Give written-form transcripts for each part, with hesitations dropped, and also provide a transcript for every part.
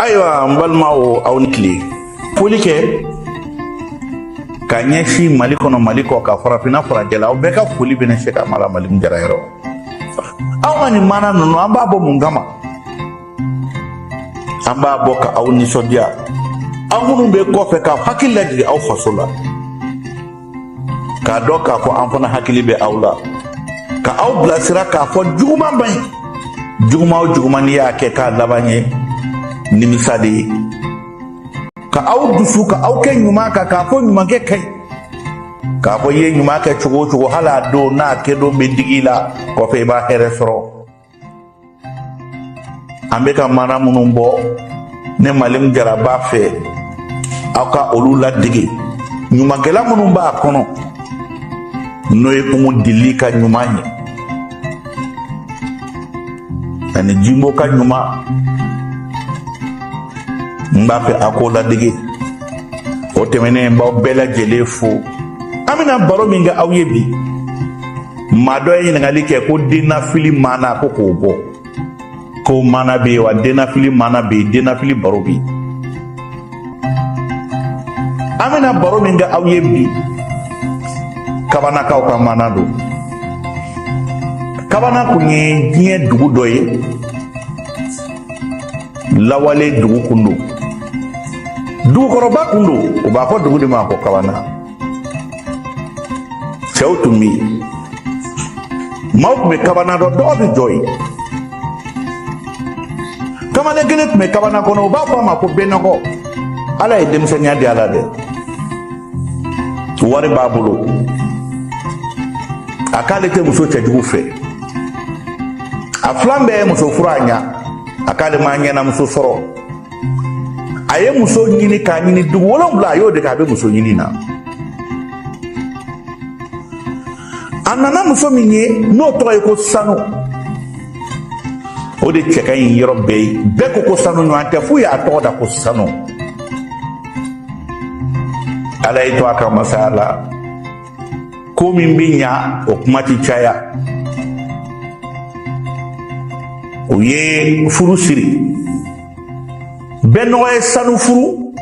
Ayiwa n balimaw aw ni tile foli kɛ ka ɲɛsin Mali kɔnɔ Mali kɔ ka farafinna farajɛla aw bɛɛ ka foli bɛ ne se ka mala Mali Jara yɔrɔ aw ka nin mana ninnu an b'a bɔ mun kama an b'a bɔ ka aw nisɔndiya aw minnu bɛ kɔfɛ ka hakili lajigi aw faso la k'a dɔn k'a fɔ an fana hakili bɛ aw la ka aw bilasira k'a fɔ juguman man ɲi juguman o juguman n'i y'a kɛ k'a laban ye nimisa de ye ka aw dusu ka aw kɛ ɲuman kan k'a fɔ ɲumankɛ ka ɲi k'a fɔ i ye ɲuman kɛ cogo o cogo hali a don n'a kɛ don bɛ digi la kɔfɛ i b'a hɛrɛ sɔrɔ an bɛ ka mana minnu bɔ ne Mali Jara b'a fɛ aw ka olu ladege ɲumankɛla minnu b'a kɔnɔ n'o ye Umu Dili ka ɲuman ye ani Jimbo ka ɲuman n b'a fɛ a k'o ladege o tɛmɛnen n b'aw bɛɛ lajɛlen fo an bɛna baro min kɛ aw ye bi maa dɔ ye ɲininkali kɛ ko dennafili mana ko k'o bɔ ko mana bɛ yen wa dennafili mana bɛ yen dennafili baro bɛ yen an bɛna baro min kɛ aw ye bi kabanakaw ka mana don kabana kun ye diɲɛ dugu dɔ ye lawale dugu kun don dugukɔrɔba kun don u b'a fɔ dugu de ma ko kabana cɛw tun bɛ yen maaw tun bɛ kabana dɔn dɔw bɛ jɔ yen kamalen kelen tun bɛ kabana kɔnɔ u b'a fɔ a ma ko bɛnɔgɔ ala ye denmisɛnniya di ala dɛ wari b'a bolo a k'ale tɛ muso cɛjugu fɛ a filan bɛɛ ye muso furu a ɲa a k'ale ma ɲɛnamuso sɔrɔ a ye muso ɲini k'a ɲini dugu 7 a y'o de k'a bɛ muso ɲini na a nana muso min ye n'o tɔgɔ ye ko Sanu o de cɛ ka ɲi yɔrɔ bɛɛ ye bɛɛ ko ko Sanu ɲɔgɔn tɛ f'u y'a tɔgɔ da ko Sanu ala y'i to a ka masaya la ko min bɛ ɲa o kuma ti caya o ye furu siri bɛnɔgɔ ye Sanu furu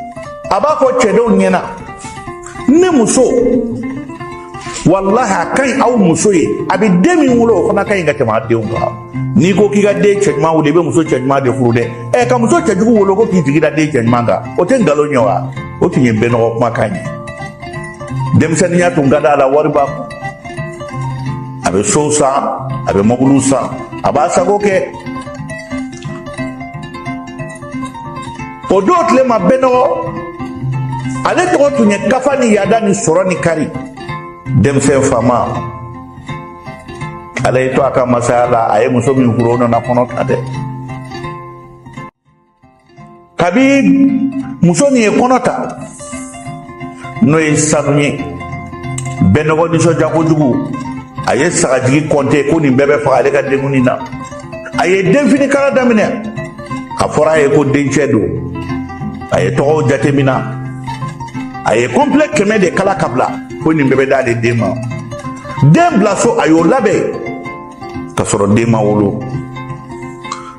a b'a fɔ cɛdenw ɲɛna ne muso wallahi a ka ɲi aw muso ye a bɛ den min wolo o fana ka ɲi ka tɛmɛ a denw kan n'i ko k'i ka den cɛɲuman wolo i bɛ muso cɛɲuman de furu dɛ ka muso cɛjugu wolo ko k'i jigi da den cɛɲuman kan o tɛ nkalon ye wa o tun ye bɛnɔgɔ kumakan ye denmisɛnninya tun ka d'a la wari b'a kun a bɛ so san a bɛ mɔbili san a b'a sago kɛ o don tile ma bɛnɔgɔ ale tɔgɔ tun ye kafa ni yaada ni sɔrɔ ni kari denmisɛn fama ala y'i to a ka masaya la a ye muso min furu o nana kɔnɔ ta dɛ kabi muso nin ye kɔnɔ ta n'o ye Sanu ye bɛnɔgɔ nisɔndiya kojugu a ye sagajigi kɔnte ko nin bɛɛ bɛ faga ale ka denkundi na a ye denfini kala daminɛ a fɔra a ye ko dencɛ don a ye tɔgɔw jatemina a ye complet 100 de kala ka bila ko nin bɛɛ bɛ d'ale den ma den bila so a y'o labɛn ka sɔrɔ den ma wolo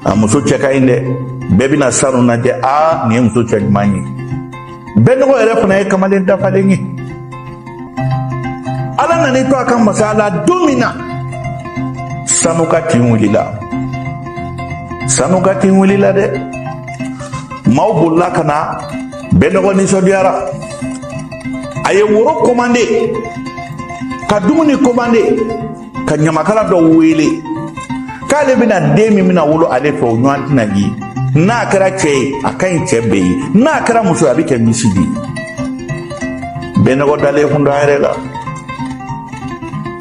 a muso cɛ ka ɲi dɛ bɛɛ bɛna Sanu lajɛ nin ye muso cɛ ɲuman ye bɛnɔgɔ yɛrɛ fana ye kamalen dafalen ye ala nan'i to a ka masaya la don min na Sanu ka tin wulila Sanu ka tin wulila dɛ maaw bolila ka na bɛnɔgɔ nisɔndiyara a ye woro commandé ka dumuni commandé ka ɲamakala dɔ wele k'ale bɛna den min bɛna wolo ale fɛ o ɲɔgɔn tɛna ye n'a kɛra cɛ ye a ka ɲi cɛ bɛɛ ye n'a kɛra muso ye a bɛ kɛ misi de ye bɛnɔgɔ dalen kun don a yɛrɛ la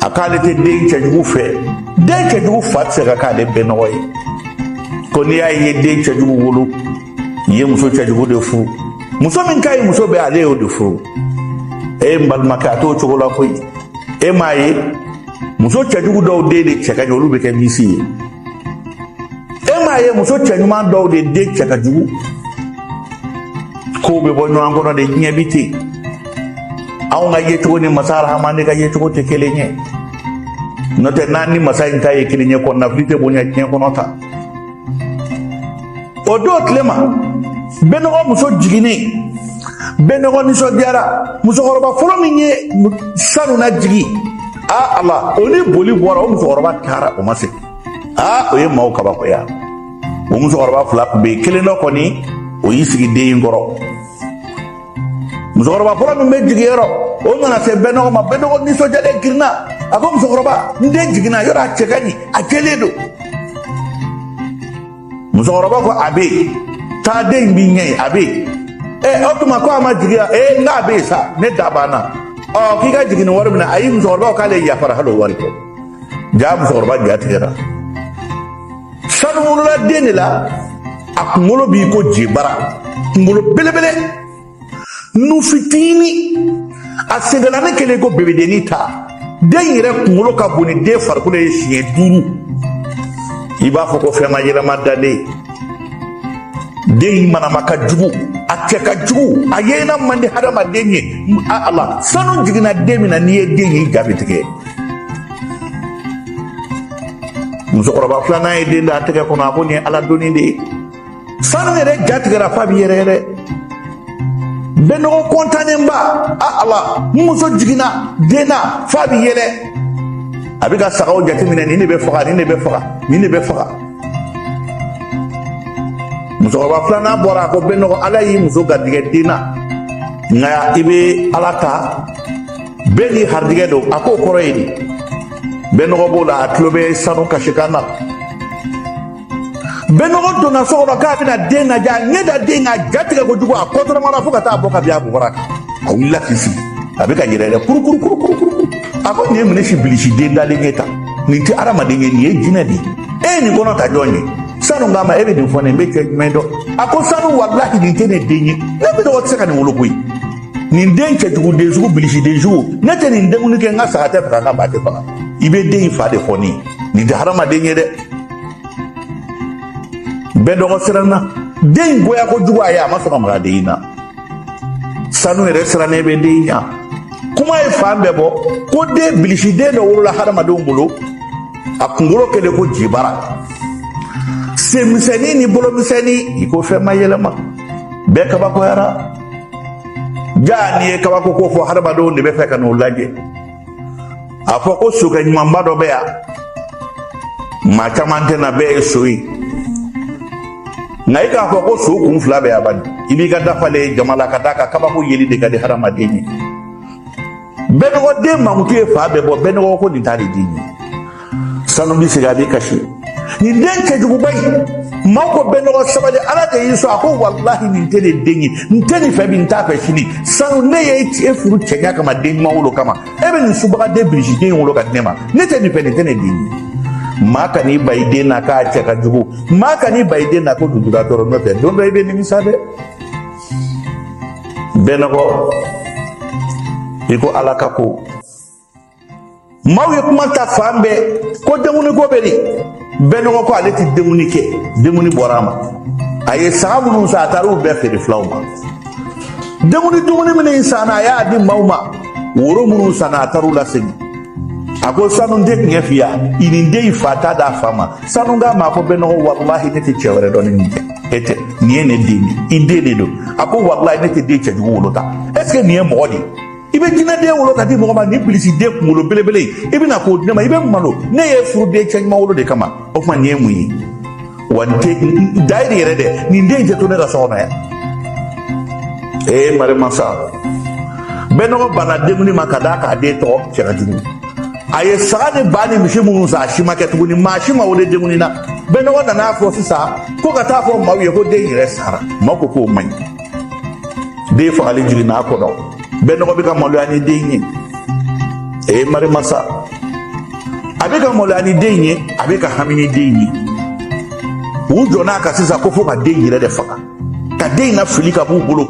a k'ale tɛ den cɛjugu fɛ den cɛjugu fa tɛ se ka k'ale bɛnɔgɔ ye ko n'i y'a ye den cɛjugu wolo i ye muso cɛjugu de furu muso min ka ɲi muso bɛɛ ale y'o de furu n balimakɛ a t'o cogo la koyi e m'a ye muso cɛjugu dɔw den de cɛ ka ɲi olu bɛ kɛ misi ye e m'a ye muso cɛɲuman dɔw de den cɛ ka jugu kow bɛ bɔ ɲɔgɔn kɔnɔ de diɲɛ bi ten anw ka yecogo ni masa arahamani ka yecogo tɛ kelen ye n'o tɛ n'an ni masa in ta ye kelen ye kɔnɔnafili tɛ bonya diɲɛ kɔnɔ ta o don tile ma bɛnɔgɔ muso jiginnen bɛnɔgɔ nisɔndiyara musokɔrɔba fɔlɔ min ye sanu na jigi ala o ni boli bɔra o musokɔrɔba taara o ma se o ye maaw kabakoya o musokɔrɔba fila tun bɛ yen kelen dɔ kɔni o y'i sigi den in kɔrɔ musokɔrɔba fɔlɔ min bɛ jigiyɔrɔ o nana se bɛnɔgɔ ma bɛnɔgɔ nisɔndiyalen girinna a ko musokɔrɔba n den jiginna yɔrɔ a cɛ ka ɲi a jɛlen don musokɔrɔba ko a bɛ yen taa den in b'i ɲɛ ye a bɛ yen o tuma ko a ma jigiya n k'a bɛ yen sa ne da banna k'i ka jiginni wari minɛ ayi musokɔrɔba k'ale yafara hali o wari kɔ jaa musokɔrɔba ja tigɛra sanu wolola den de la a kunkolo b'i ko jibara kunkolo belebele nu fitini a sengalani kelen ko bebedenni ta den yɛrɛ kunkolo ka bon ni den farikolo ye siɲɛ 5 i b'a fɔ ko fɛn ma yɛlɛma dalen den in manama ka jugu a cɛ ka jugu a yɛlɛna man di hadamaden ye ala sanu jiginna den min na n'i ye den ye i jaabi tigɛ musokɔrɔba filanan ye den da a tɛgɛ kɔnɔ a ko nin ye ala donni de ye sanu yɛrɛ ja tigɛra f'a bɛ yɛrɛyɛrɛ bɛnɔgɔ kɔntanenba ala muso jiginna den na f'a bɛ yɛlɛ a bɛ ka sagaw jateminɛ nin de bɛ faga nin de bɛ faga nin de bɛ faga musokɔrɔba filanan bɔra a ko bɛnɔgɔ ala y'i muso garijɛgɛ den na nka i bɛ ala ta bɛɛ n'i harijɛgɛ don a k'o kɔrɔ ye di bɛnɔgɔ b'o la a tulo bɛ sanu kasikan na bɛnɔgɔ donna so kɔnɔ k'a bɛna den lajɛ a ɲɛ da den ka ja tigɛ kojugu a kɔtɔrɔmara fo ka taa bɔ ka bin a bɔgɔra kan a wulila k'i sigi a bɛ ka yɛrɛyɛrɛ kurukuru a ko nin ye minisi bilisi den dalen ye tan nin tɛ adamaden ye nin ye jinɛ de ye e ye nin kɔnɔ ta jɔn ye sanu k'a ma e bɛ nin fɔ nin bɛ cɛ jumɛn dɔn a ko sanu walahi nin tɛ ne den ye ne bɛ dɔgɔ tɛ se ka nin wolo koyi nin den cɛjugu den sugu bilisi den sugu ne tɛ nin denkuni kɛ n ka saga tɛ faga n ka ba tɛ faga i bɛ den in fa de fɔ nin tɛ hadamaden ye dɛ bɛɛ dɔgɔ siranna den in goya kojugu a ye a ma sɔn ka maga den in na sanu yɛrɛ sirannen bɛ den in ɲɛ kuma ye fan bɛɛ bɔ ko den bilisi den dɔ wolola hadamadenw bolo a kunkolo kɛlen ko jibara senmisɛnnin ni bolomisɛnnin i ko fɛn ma yɛlɛma bɛɛ kabakoyara jaa n'i ye kabako ko fɔ hadamadenw de bɛ fɛ ka n'o lajɛ a fɔ ko sokɛ ɲumanba dɔ bɛ yan maa caman tɛna bɛɛ ye so ye nka i k'a fɔ ko so kun fila bɛ yan bani i b'i ka dafalen jama la ka d'a kan kabako yeli de ka di hadamaden ye bɛnɔgɔ den mamutu ye fa bɛɛ bɔ bɛnɔgɔ ko nin t'a de den ye sanu bɛ segin a bɛ kasi nin den cɛjuguba in maa ko bɛnɔgɔ sabali ala de y'i sɔn a ko walahi nin tɛ ne den ye n tɛ nin fɛ bi n t'a fɛ sini sanu ne ye e furu cɛɲa kama den ɲuman wolo kama e bɛ nin subagaden bilisi den wolo ka di ne ma ne tɛ nin fɛ nin tɛ ne den ye maa ka n'i ba i den na k'a cɛ ka jugu maa ka n'i ba i den na ko dundura tɔɔrɔ n'o tɛ don dɔ i bɛ nimisa dɛ bɛnɔgɔ i ko ala ka ko maaw ye kuma ta fan bɛɛ ko denkuni ko bɛ nin bɛnɔgɔ ko ale tɛ denkuni kɛ denkuni bɔra a ma a ye saga minnu san a taara u bɛɛ feere filaw ma denkuni dumuni minnu sanna a y'a di maaw ma woro minnu sanna a taara u lasegin a ko sanu tɛ tiɲɛ f'i ye i nin den in fa t'a d'a fa ma sanu k'a ma ko bɛnɔgɔ walahi ne tɛ cɛ wɛrɛ dɔn ni nin tɛ e tɛ nin ye ne den ye i den de don a ko walahi ne tɛ den cɛjugu wolo ta est-ce que nin ye mɔgɔ de ye i bɛ jinɛden wolo ka di mɔgɔ ma ni bilisi den kunkolo belebele i bɛna k'o di ne ma i bɛ malo ne ye furu den cɛ ɲuman wolo de kama o tuma nin ye mun ye wa nin tɛ da ye de yɛrɛ dɛ nin den in tɛ to ne ka so kɔnɔ yan marimasa bɛnɔgɔ banna denkuni ma ka d'a k'a den tɔgɔ cɛ ka jugu a ye saga ni ba ni misi minnu san a si ma kɛ tuguni maa si ma wele denkuni na bɛnɔgɔ nan'a fɔ sisan ko ka taa fɔ maaw ye ko den yɛrɛ sara maaw ko k'o man ɲi den fagali jiginna a kɔnɔ bɛnɔgɔ bɛ ka maloya ni den ye marimasa a bɛ ka maloya ni den ye a bɛ ka hami ni den ye u jɔn'a kan sisan ko fo ka den yɛrɛ de faga ka den in na fili ka b'u bolo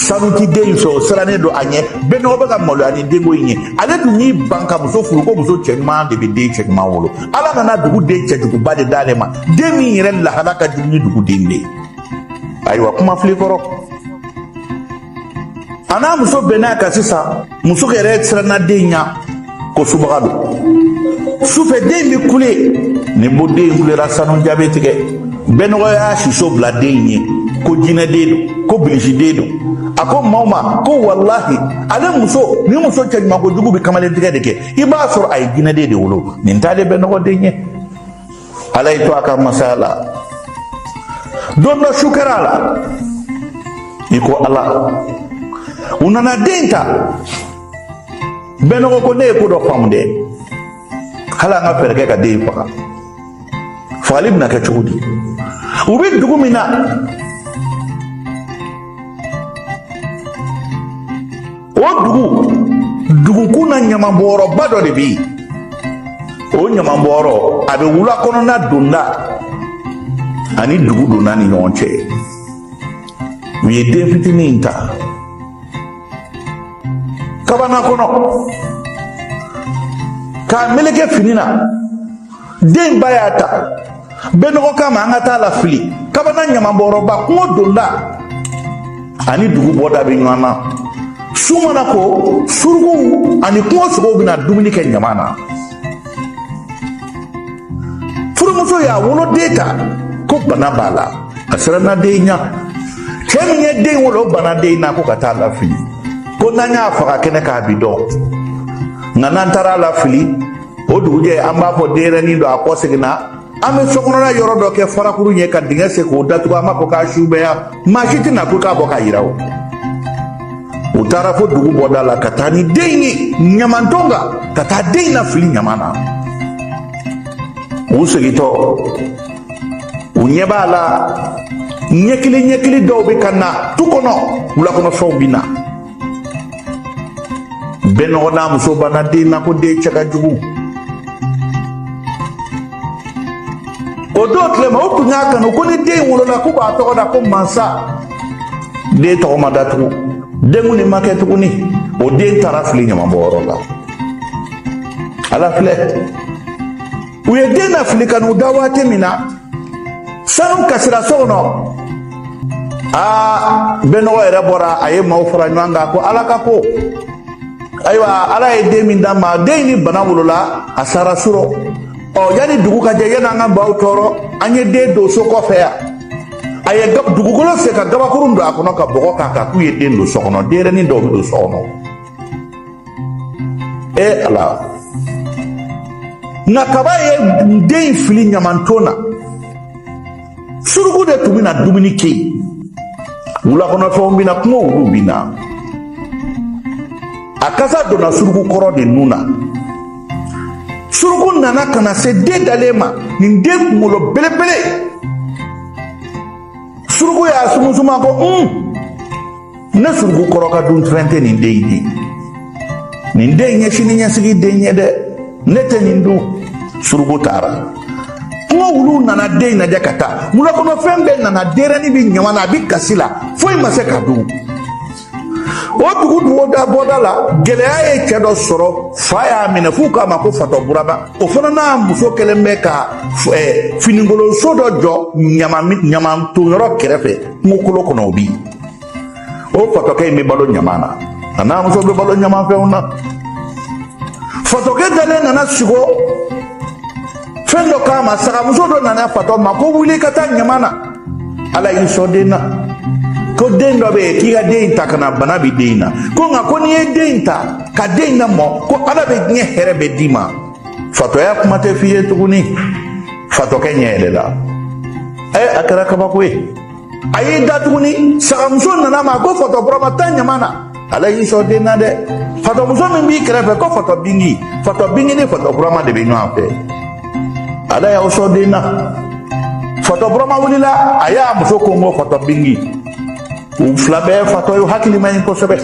sanu ti den in fɛ o sirannen don a ɲɛ bɛnɔgɔ bɛ ka maloya ni denko in ye ale dun y'i ban ka muso furu ko muso cɛ ɲuman de bɛ den cɛ ɲuman wolo ala nana dugu den cɛjuguba de d'ale ma den min yɛrɛ lahala ka jugu ni dugu den de ye ayiwa kuma fili kɔrɔ a n'a muso bɛnn'a kan sisan muso yɛrɛ siranna den ɲɛ ko subaga don sufɛ den bɛ kule ni bo den kulera sanu jaabi tigɛ bɛnɔgɔ y'a siso bila den ye ko jinɛ den don ko bilisi den don a ko maaw ma ko wallahi ale muso ni muso cɛ ɲuman ko jugu bɛ kamalen tigɛ de kɛ i b'a sɔrɔ a ye jinɛ den de wolo nin t'ale bɛ nɔgɔden ye ala y'i to a ka masaya la don dɔ su kɛra a la i ko ala u nana den ta bɛɛ nɔgɔ ko ne ye ko dɔ faamu dɛ hali an ka fɛɛrɛ kɛ ka den faga fagali bɛna kɛ cogo di u bɛ dugu min na o dugukun na ɲamanbɔyɔrɔba dɔ de bɛ yen o ɲamanbɔyɔrɔ a bɛ wula kɔnɔna donda ani dugu donna ni ɲɔgɔn cɛ u ye den fitinin in ta kabana kɔnɔ k'a meleke fini na den ba y'a ta bɛɛ nɔgɔ kama an ka taa la fili kabana ɲamanbɔyɔrɔba kungo donda ani dugu bɔda bɛ ɲɔgɔn na su mana ko surukuw ani kungo sogow bɛna dumuni kɛ ɲama na furumuso y'a wolo den ta ko bana b'a la a siranna den ɲɛ cɛ min ye den wolo o bana den na ko ka taa lafili ko n'an y'a faga kɛnɛ k'a bi dɔn nka n'an taara lafili o dugujɛ an b'a fɔ denɲɛrɛnin dɔ a kɔ seginna an bɛ sokɔnɔna yɔrɔ dɔ kɛ farakuru ye ka dingɛ sen k'o datugu an b'a fɔ k'a subɛya maa si tɛna ko k'a bɔ k'a yira o u taara fo dugu bɔda la ka taa ni den ye ɲamanton kan ka taa den lafili ɲama na u segintɔ u ɲɛ b'a la ɲɛkili dɔw bɛ ka na tu kɔnɔ wulakɔnɔfɛnw bɛ na bɛɛ nɔgɔ n'a muso banna den na ko den cɛ ka jugu o don tilema o tun y'a kanu ko ni den wolola k'u b'a tɔgɔ da ko mansa den tɔgɔ ma datugu den nin ma kɛ tuguni o den taara fili ɲamanbɔyɔrɔ la ala filɛ u ye den lafili ka n'u da waati min na sanu kasira so kɔnɔ bɛɛ nɔgɔ yɛrɛ bɔra a ye maaw fara ɲɔgɔn kan ko ala ka ko ayiwa ala ye den min d'a ma den ni bana wolola a sara surɔ yanni dugu ka jɛ yanni an ka baw tɔɔrɔ an ye den don so kɔfɛ yan a ye dugukolo sen ka gabakurun don a kɔnɔ ka bɔgɔ k'a kan k'u ye den don so kɔnɔ denɲɛrɛnin dɔw bɛ don so kɔnɔ ala nka kaba ye den fili ɲamanton na suruku de tun bɛna dumuni kɛ yen wulakɔnɔfɛnw bɛna kungo olu bɛ na a kasa donna suruku kɔrɔ de nun na suruku nana ka na se den dalen ma nin den kunkolo belebele suruku y'a sumusuma ko ne suruku kɔrɔ ka dun fɛn tɛ nin den ye nin den ɲɛ sini ɲɛsigi den ye dɛ ne tɛ nin dun suruku taara kungo wulu nana den lajɛ ka taa wulakɔnɔfɛn bɛɛ nana denɲɛrɛnin bɛ ɲama na a bɛ kasi la foyi ma se ka dun o dugu bɔda la gɛlɛya ye cɛ dɔ sɔrɔ fa y'a minɛ f'u k'a ma ko fatɔ burama o fana n'a muso kɛlen bɛ ka finikolonso dɔ jɔ ɲamanton yɔrɔ kɛrɛfɛ kungokolo kɔnɔ o bi o fatɔkɛ in bɛ balo ɲama na a n'a muso bɛ balo ɲamafɛnw na fatɔkɛ dalen nana sigi fɛn dɔ k'a ma sagamuso dɔ nana fatɔ ma ko wuli ka taa ɲama na ala y'i sɔn den na ko den dɔ bɛ yen k'i ka den in ta ka na bana bɛ den in na ko nka ko n'i ye den in ta ka den in lamɔ ko ala bɛ diɲɛ hɛrɛ bɛ d'i ma fatɔya kuma tɛ f'i ye tuguni fatɔkɛ ɲɛ yɛlɛla a kɛra kabako ye a y'i da tuguni sagamuso nana ma ko fatɔ burama taa ɲama na ala y'i sɔn den na dɛ fatɔmuso min b'i kɛrɛfɛ ko fatɔ bingi ni fatɔ burama de bɛ ɲɔgɔn fɛ ala y'aw sɔn den na fatɔ burama wulila a y'a muso ko n ko fatɔ bingi u fila bɛɛ fatɔ ye hakili man ɲi kosɛbɛ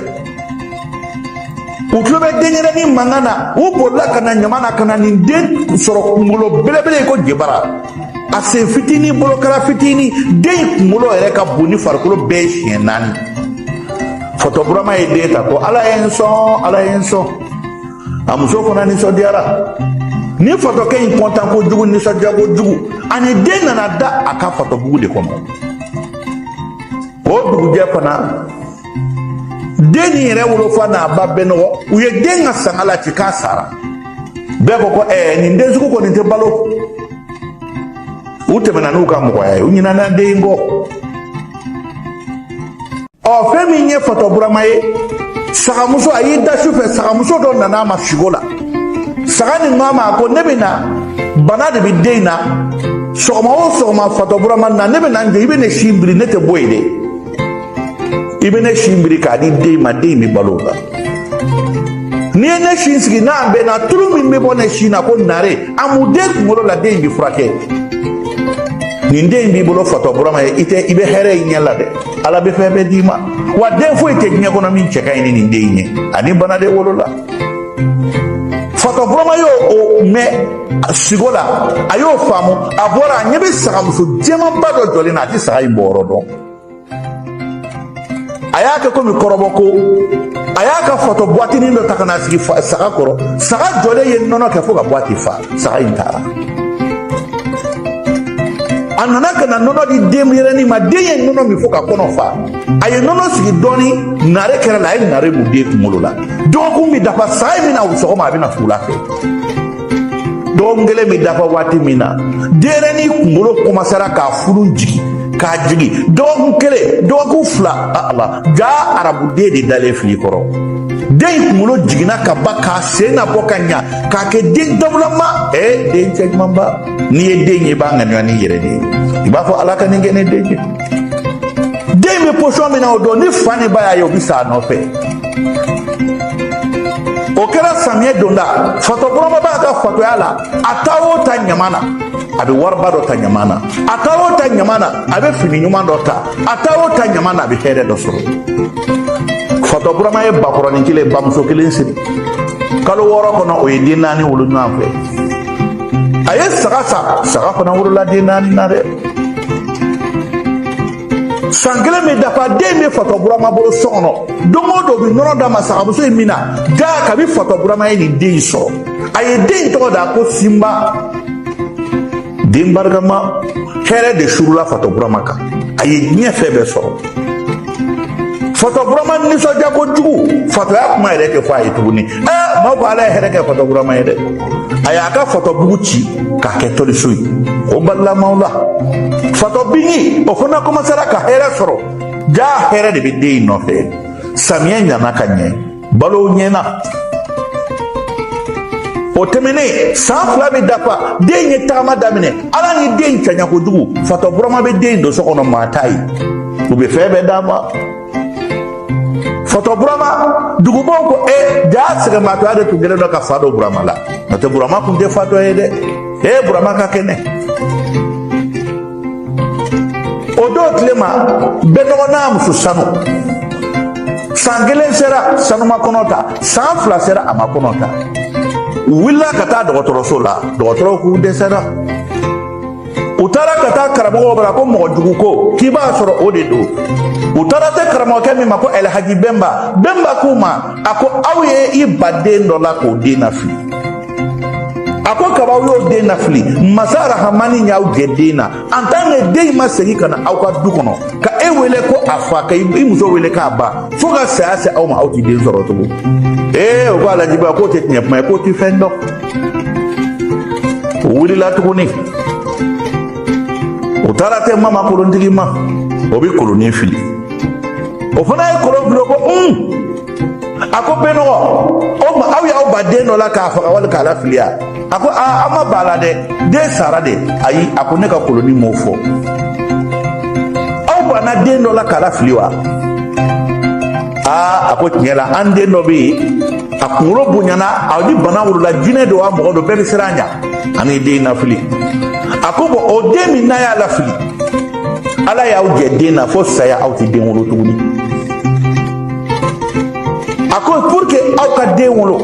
u tulo bɛ denɲɛrɛnin mankan na u bolila ka na ɲama na ka na nin den sɔrɔ kunkolo belebele ko jebara a sen fitinin bolokara fitinin den kunkolo yɛrɛ ka bon ni farikolo bɛɛ ye siɲɛ 4 fatɔ burama ye den ta ko ala ye n sɔn a muso fana nisɔndiyara ni fatɔkɛ in kɔntan kojugu nisɔndiya kojugu ani den nana da a ka fatɔbugu de kɔnɔ o dugujɛ fana den nin yɛrɛ wolofa n'a ba bɛɛ nɔgɔ u ye den ka sanga la ci k'a sara bɛɛ ko ko nin den sugu kɔni tɛ balo u tɛmɛna n'u ka mɔgɔya ye u ɲinana den kɔ o fɛn min ye Fato Burama ye sagamuso a y'i da su fɛ sagamuso dɔ nana ma sigo la saga nin ma ko ne bɛ na bana de bɛ den na sɔgɔma o sɔgɔma Fato Burama na ne bɛ na n jɔ i bɛ ne sin biri ne tɛ bɔ yen dɛ i bɛ ne sin biri k'a di den ma den bɛ balo o la n'i ye ne sin sigi n'an bɛn na tulu min bɛ bɔ ne sin na ko nare a mun den kunkolo la den bɛ furakɛ nin den b'i bolo Fato Burama ye i bɛ hɛrɛ i ɲɛ la dɛ ala bɛ fɛn bɛɛ d'i ma wa den foyi tɛ diɲɛ kɔnɔ min cɛ ka ɲi ni nin den ye ani bana de wolola Fato Burama y'o mɛn sigo la a y'o faamu a bɔra a ɲɛ bɛ sagamuso jɛmanba dɔ jɔlen na a tɛ saga in bɔ yɔrɔ dɔn a y'a kɛ komi kɔrɔbɔ ko a y'a ka Fato buwatinin dɔ ta ka na sigi saga kɔrɔ saga jɔlen ye nɔnɔ kɛ fo ka buwati fa saga in taara a nana ka na nɔnɔ di denɲɛrɛnin ma den ye nɔnɔ min fo ka kɔnɔ fa a ye nɔnɔ sigi dɔɔni nare kɛra la a ye nare mun den kunkolo la dɔgɔkun bɛ dafa saga in bɛ na sɔgɔma a bɛ na fula fɛ dɔgɔkun kelen bɛ dafa waati min na denɲɛrɛnin kunkolo komasara k'a furu jigin k'a jigin dɔgɔkun kelen dɔgɔkun fila ala ja arabuden de dalen fili kɔrɔ den kunkolo jiginna ka ba k'a sen na bɔ ka ɲa k'a kɛ den dawulama den cɛ ɲumanba n'i ye den ye i b'a ŋaniya n'i yɛrɛ de ye i b'a fɔ ala ka nin kɛ ne den ye den bɛ posɔn min na o don ni fa ni ba y'a ye o bɛ sa a nɔfɛ o kɛra samiyɛ donda Fato Burama b'a ka fatoya la a taa o ta ɲama na a bɛ wariba dɔ ta ɲama na a taa o ta ɲama na a bɛ fini ɲuman dɔ ta a taa o ta ɲama na a bɛ hɛrɛ dɔ sɔrɔ Fato Burama ye bakɔrɔnin kelen bamuso kelen siri kalo 6 kɔnɔ o ye den 4 wolo ɲɔgɔn fɛ a ye saga fana wolola den 4 na dɛ san kelen bɛ dafa den bɛ Fato Burama bolo so kɔnɔ don o don u bɛ nɔnɔ d'a ma sagamuso in min na jaa kabi Fato Burama ye nin den in sɔrɔ a ye den in tɔgɔ da ko Simba den barikama hɛrɛ de surula Fato Burama kan a ye diɲɛ fɛn bɛɛ sɔrɔ Fato Burama nisɔndiya kojugu fatoya kuma yɛrɛ tɛ fɔ a ye tuguni maaw ko ala ye hɛrɛ kɛ Fato Burama ye dɛ a y'a ka Fato bugu ci k'a kɛ toliso ye o balila maaw la Fato Bingi o fana komasara ka hɛrɛ sɔrɔ jaa hɛrɛ de bɛ den in nɔfɛ samiyɛ ɲana ka ɲɛ balow ɲɛna o tɛmɛnen san 2 bɛ dafa den ye tagama daminɛ ala ni den cɛɲa kojugu Fato Burama bɛ den don so kɔnɔ maa t'a ye u bɛ fɛn bɛɛ d'a ma Fato Burama dugubaw ko jaa sɛgɛnbaatɔya de tun kɛlen don ka fa don Burama la n'o tɛ Burama tun tɛ fatɔ ye dɛ Burama ka kɛnɛ o don tile ma bɛɛ nɔgɔ n'a muso sanu san 1 sera sanu ma kɔnɔ ta san 2 sera a ma kɔnɔ ta u wulila ka taa dɔgɔtɔrɔso la dɔgɔtɔrɔw k'u dɛsɛra u taara ka taa karamɔgɔw bara ko mɔgɔ jugu ko k'i b'a sɔrɔ o de don u taara se karamɔgɔkɛ min ma ko Elhaji Bɛnba k'u ma a ko aw ye i baden dɔ la k'o den nafili a ko kabaw y'o den nafili masa Rahamani y'aw jɛ den na en tant que den ma segin ka na aw ka du kɔnɔ ka e wele ko a fa ka i muso wele k'a ba fo ka saya se aw ma aw ti den sɔrɔ tugun o ko Alaji Ba k'o tɛ tiɲɛ kuma ye k'o ti fɛn dɔn o wulila tuguni o taara tɛ mama kolontigi ma o bɛ kolonin fili o fana ye kolon fili ko a ko Bɛnɔgɔ o ma aw y'aw ba den dɔ la k'a faga wali k'a lafili ya a ko an ma ba la dɛ den sara de ayi a ko ne ka kolonin m'o fɔ aw banna den dɔ la k'a lafili wa a ko tiɲɛ la an den dɔ bɛ yen a kunkolo bonyana a ni bana wolola jinɛ don wa mɔgɔ don bɛɛ bɛ siran a ɲɛ ani den nafili a ko bɔn o den min n'a y'a lafili ala y'aw jɛ den na fo saya aw tɛ den wolo tuguni a ko pour que aw ka den wolo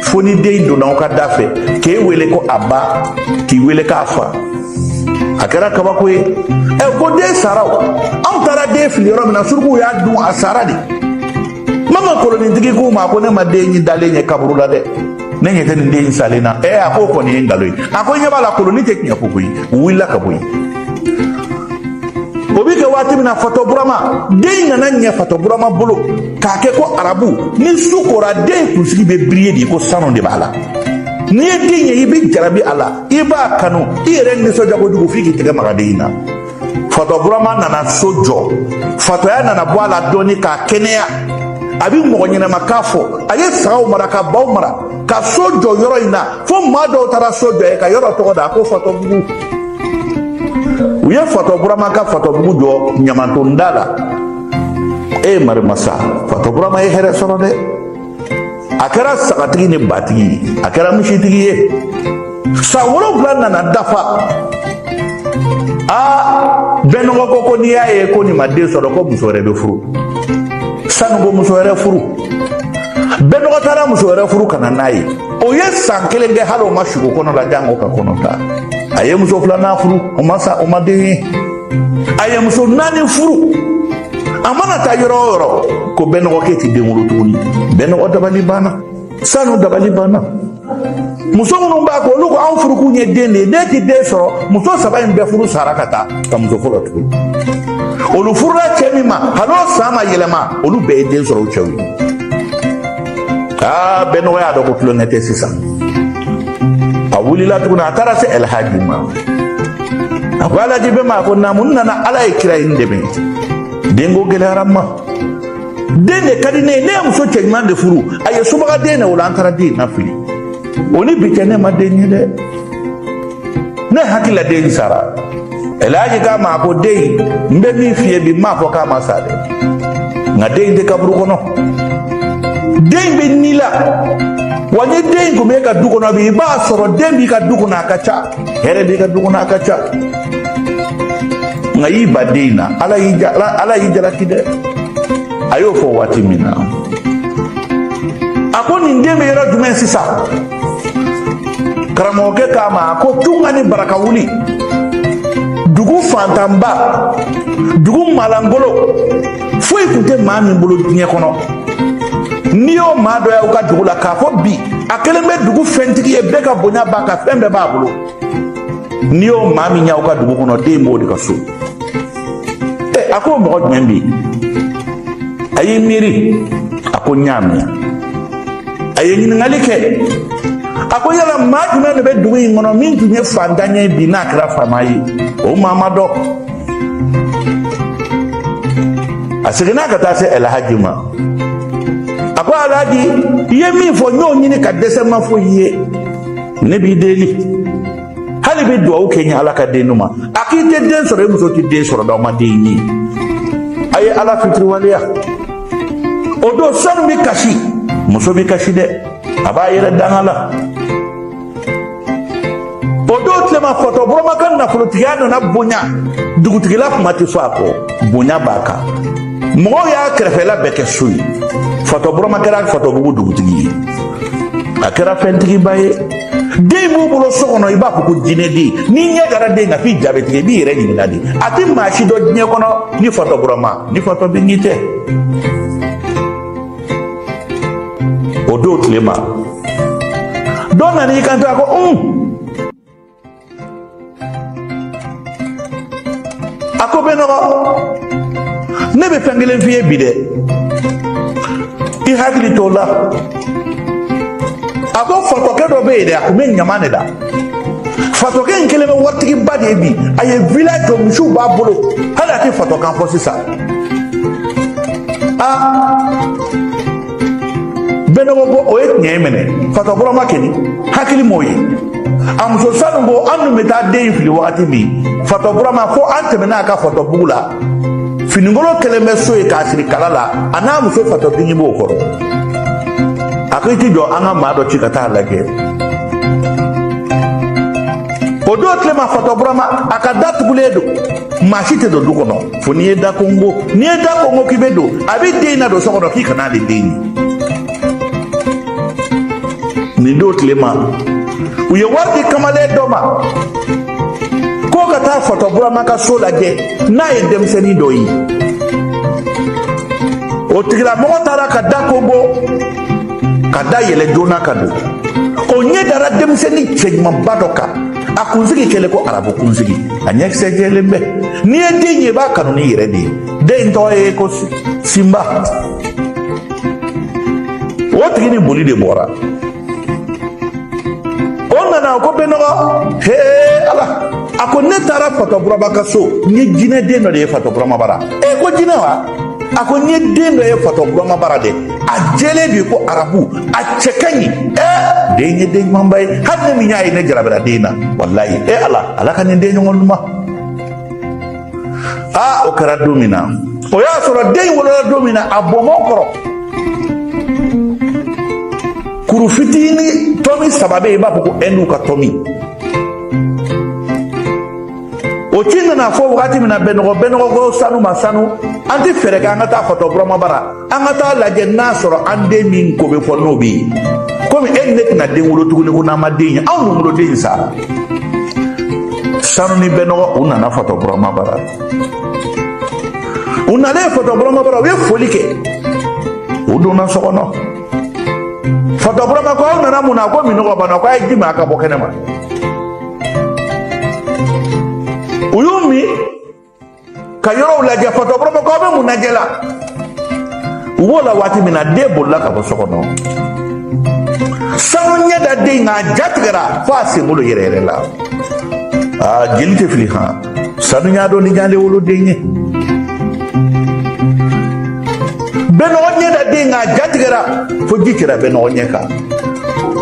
fo ni den donna aw ka da fɛ k'e wele ko a ba k'i wele k'a fa a kɛra kabako ye ko den sara o anw taara den fili yɔrɔ min na surukuw y'a dun a sara de mama kolonintigi k'u ma ko ne ma den in dalen ye kaburu la dɛ ne ɲɛ tɛ nin den in salen na a ko kɔni ye nkalon ye a ko ɲɛ b'a la kolonin tɛ tiɲɛ ko koyi u wulila ka bɔ yen o bi kɛ waati min na Fato Burama den nana ɲɛ Fato Burama bolo k'a kɛ ko arabu ni su kora den kunsigi bɛ briller de ko sanu de b'a la n'i ye den ye i bɛ jarabi a la i b'a kanu i yɛrɛ nisɔndiya kojugu f'i k'i tɛgɛ maga den in na Fato Burama nana sojo. Fato ya nana bɔ a la dɔɔni k'a kɛnɛya. A bi mɔgɔ ɲɛnama k'a fɔ. A ye sagaw mara ka baw mara. Ka so jɔ yɔrɔ in na. Fo maa dɔw taara so jɔ ye ka yɔrɔ tɔgɔ da ko Fatobugu. U ye Fato Burama ka Fatobugu jɔ Ɲamantonda la. Marimasa Fato Burama ye hɛrɛ sɔrɔ dɛ. A kɛra sagatigi ni batigi. A kɛra misitigi ye. San 7 nana dafa. Bɛnɔgɔ ko n'i y'a ye ko nin ma den sɔrɔ ko muso wɛrɛ bɛ furu. Sanu ko muso wɛrɛ furu. Bɛnɔgɔ taara muso wɛrɛ furu ka na n'a ye. O ye san 1 kɛ hali o ma sigi o kɔnɔ la jango ka kɔnɔ ta. A ye muso 2nan furu o ma sa o ma den ye. A ye muso 4 furu. A mana taa yɔrɔ o yɔrɔ ko Bɛnɔgɔ kɛ ti den wolo tuguni. Bɛnɔgɔ dabali banna. Sanu dabali banna. Muso minnu b'a ko olu ko anw furukun ye den de ye. Den ti den sɔrɔ muso 3 in bɛɛ furu sara ka taa ka muso fɔlɔ tugu. Olu furula cɛ min ma hali o san ma yɛlɛma olu bɛɛ ye den sɔrɔ o cɛw ye. Bɛnɔgɔ y'a dɔn ko tulonkɛ tɛ sisan. A wulila tuguni a taara se Elhaji ma. A ko Alaji bɛ ma ko naamu n nana Ala ye kira in dɛmɛ. Denko gɛlɛyara ma. Den de ka di ne ye ne ye muso cɛɲuman de furu a ye subaga den de o la an taara den na fili. O ni bi cɛ ne ma den ye dɛ. Ne hakili la den sara. Elhaji k'a ma ko den n bɛ min f'i ye bi n m'a fɔ k'a ma sa dɛ. Nka den tɛ kaburu kɔnɔ. Den bɛ ni la. Wa ni den kun bɛ ka du kɔnɔ bi i b'a sɔrɔ den b'i ka du kɔnɔ a ka ca. Hɛrɛ b'i ka du kɔnɔ a ka ca. Nka y'i ba den na Ala y'i jalaki dɛ. A y'o fɔ waati min na. A ko nin den bɛ yɔrɔ jumɛn sisan? Karamɔgɔkɛ k'a ma ko tunga ni baraka wuli. Dugu fantanba, dugu malangolo, foyi tun tɛ maa min bolo diɲɛ kɔnɔ. N'i y'o maa dɔ y'aw ka dugu la k'a fɔ bi a kelen bɛ dugu fɛntigi ye bɛɛ ka bonya b'a ka fɛn bɛɛ b'a bolo. N'i y'o maa min y'aw ka dugu kɔnɔ den b'o de ka so. A ko mɔgɔ jumɛn bɛ yen? A ye miiri. A ko n y'a mɛn. A ye ɲininkali kɛ. A ko yala maa jumɛn de bɛ dugu in kɔnɔ min tun ye fantan ye bi n'a kɛra faama ye? O maa ma dɔn. A seginna ka taa se Elhaji ma. A ko Alhaji i ye min fɔ n y'o ɲini ka dɛsɛ ma foyi ye. Ne b'i deli. Hali bɛ dugawu kɛ n ye Ala ka den d'u ma. A k'i tɛ den sɔrɔ i muso tɛ den sɔrɔ dɔw ma den ye. A ye Ala fitiriwaleya. O don sanu bɛ kasi muso bɛ kasi dɛ. A b'a yɛrɛ danga la. O don tilema Fato Burama ka nafolotigiya nana bonya. Dugutigila kuma tɛ fɔ a kɔ. Bonya b'a kan. Mɔgɔw y'a kɛrɛfɛla bɛɛ kɛ so ye. Fato Burama kɛra Fatobugu dugutigi ye. A kɛra fɛntigiba ye. Den b'u bolo so kɔnɔ i b'a fɔ ko jinɛ den. N'i ɲɛ dara den kan f'i ja bɛ tigɛ i b'i yɛrɛ ɲininka de. A tɛ maa si dɔn diɲɛ kɔnɔ ni Fato Burama ni Fato Bingi tɛ. O don tilema dɔ nana i kanto a ko a ko Bɛnɔgɔ ne bɛ fɛn kelen f'i ye bi dɛ. I hakili t'o la. A ko fatokɛ dɔ bɛ yen dɛ a kun bɛ ɲama de la. Fatokɛ in kelen bɛ waritigiba de ye bi. A ye village jɔ misiw b'a bolo hali a tɛ fatokan fɔ sisan. Bɛnɔgɔ ko o ye tiɲɛ ye minɛ. Fato Burama kɛni hakili m'o ye. A muso Sanu ko an dun bɛ taa den in fili wagati min Fato Burama fo an tɛmɛna a ka Fatobugu la. Finikolo kelen bɛ so ye k'a siri kala la a n'a muso Fato Bingi b'o kɔrɔ. A ko i ti jɔ an ka maa dɔ ci ka taa lajɛ. O don tilema Fato Burama a ka da tugulen don. Maa si tɛ don du kɔnɔ fo n'i ye da kongo. N'i ye da kongo k'i bɛ don a bɛ den na don so kɔnɔ k'i kana ale den ye. Nin don tilema u ye wari di kamalen dɔ ma ko ka taa Fato Burama ka so lajɛ n'a ye denmisɛnnin dɔ ye. O tigilamɔgɔ taara ka da kongo ka da yɛlɛ joona ka don. O ɲɛ dara denmisɛnnin cɛɲumanba dɔ kan. A kunsigi kɛlen ko arabu kunsigi. A ɲɛkisɛ jɛlen bɛ. N'i ye den ye i b'a kanu n'i yɛrɛ de ye. Den in tɔgɔ ye ko Simba. O tigi ni boli de bɔra. O nana ko Bɛnɔgɔ Ala ako ne taara Fataburama ka so ni jinɛ den dɔ de ye Fataburama bara ko jinɛ wa ako ni den dɔ ye Fataburama bara de a jɛlen de ko arabu a cɛ ka ɲi den ye den ɲumanba ye hali ne min y'a ye ne jarabira den na wallahi ala ka nin den ɲɔgɔn ɲuman o kɛra don min na o y'a sɔrɔ den wolola don min na a bɔnbɔn kɔrɔ kuru fitini tɔmi 3 bɛ yen i b'a fɔ ko ɛndu ka tɔmi o ci nana fɔ wagati min na bɛnɔgɔ ko sanu ma sanu an tɛ fɛɛrɛ kɛ an ka taa Fataburama bara an ka taa lajɛ n'a sɔrɔ an den min ko bɛ fɔ n'o bɛ yen komi e ne tɛna den wolo tuguni ko n'an ma den ye anw dun wolo den sara sanu ni bɛnɔgɔ u nana Fataburama bara u nalen Fataburama bara u ye foli kɛ u donna so kɔnɔ Fataburama ko aw nana mun na ko minɔgɔ banna ko a ye ji min a ka bɔ kɛnɛma u y'u min ka yɔrɔw lajɛ Fataburama ko aw bɛ mun lajɛ la u b'o la waati min na den bolila ka bɔ so kɔnɔ sanu ɲɛ da den nka a ja tigɛra fo a sen bolo yɛrɛ yɛrɛ la jeli tɛ fili sanu y'a dɔn ni ɲale wolo den ye bɛnɔgɔ ɲɛ da den nka a ja tigɛra fo ji kɛra bɛnɔgɔ ɲɛ kan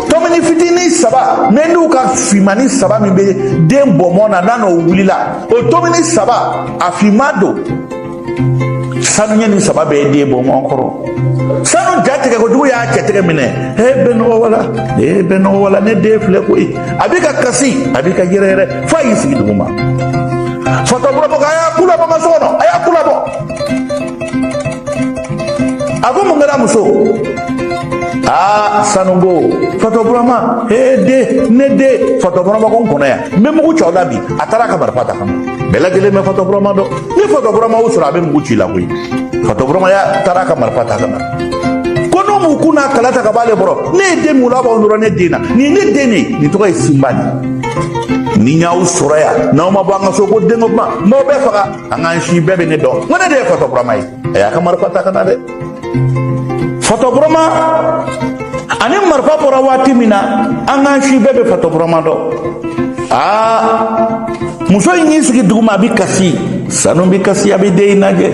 tɔmini fitini 3 n'u ka finmani 3 min bɛ den bɔnbɔn na n'a n'o wulila o tɔmini 3 a finman don sanu ɲɛ ni 3 bɛɛ ye den bɔnbɔn kɔrɔ sanu ja tigɛ kojugu y'a cɛ tigɛ minɛ bɛnɔgɔ wala ne den filɛ koyi a bɛ ka kasi a bɛ ka yɛrɛyɛrɛ fo a y'i sigi duguma Fataburama ko a y'a ku labɔ n ka so kɔnɔ a y'a ku labɔ a ko mun kɛra muso sanu ko Fataburama ne den Fataburama ko n kɔnɔ yan n bɛ mugu cɛ aw la bi a taara a ka marifa ta kama bɛɛ lajɛlen bɛ Fataburama dɔn ni Fataburama y'o sɔrɔ a bɛ mugu ci la koyi Fataburama taara a ka marifa ta kama ko n'o m'u kun n'a kala ta ka b'ale bɔrɔ ne ye den min wolo a b'aw nɔrɔ ne den na nin ye ne den de ye nin tɔgɔ ye Sinba de ni y'aw sɔrɔ yan n'aw ma bɔ an ka so ko den ko kuma n b'aw bɛɛ faga an k'an si bɛɛ bɛ ne dɔn ko ne de ye Fataburama ye a y'a ka marifa ta ka na dɛ Fataburama ani marifa bɔra waati min na an k'an si bɛɛ bɛ Fataburama dɔn muso in y'i sigi duguma a bɛ kasi sanu bɛ kasi a bɛ den in lajɛ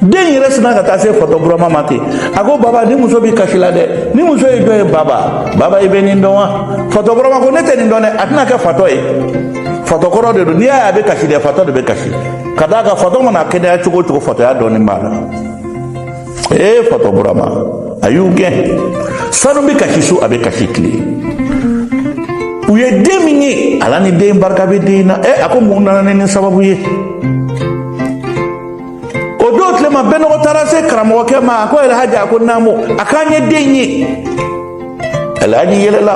den yɛrɛ sinna ka taa se Fataburama ma ten a ko baba ni muso bɛ kasi la dɛ ni muso ye jɔn ye baba i bɛ nin dɔn wa Fataburama ko ne tɛ nin dɔn dɛ a tɛna kɛ fatɔ ye fatɔkɔrɔ de don n'i y'a ye a bɛ kasi dɛ fatɔ de bɛ kasi ka d'a kan fatɔ mana kɛnɛya cogo o cogo fatɔya dɔɔnin b'a la Fataburama a y'u gɛn sanu bɛ kasi so a bɛ kasi tile u ye den min ye ala ni den barika bɛ den na a ko mun nana ni sababu ye o don tilema bɛnɔgɔ taara se karamɔgɔkɛ ma a ko Alhaji a ko naamu a k'an ye den ye Alhaji yɛlɛla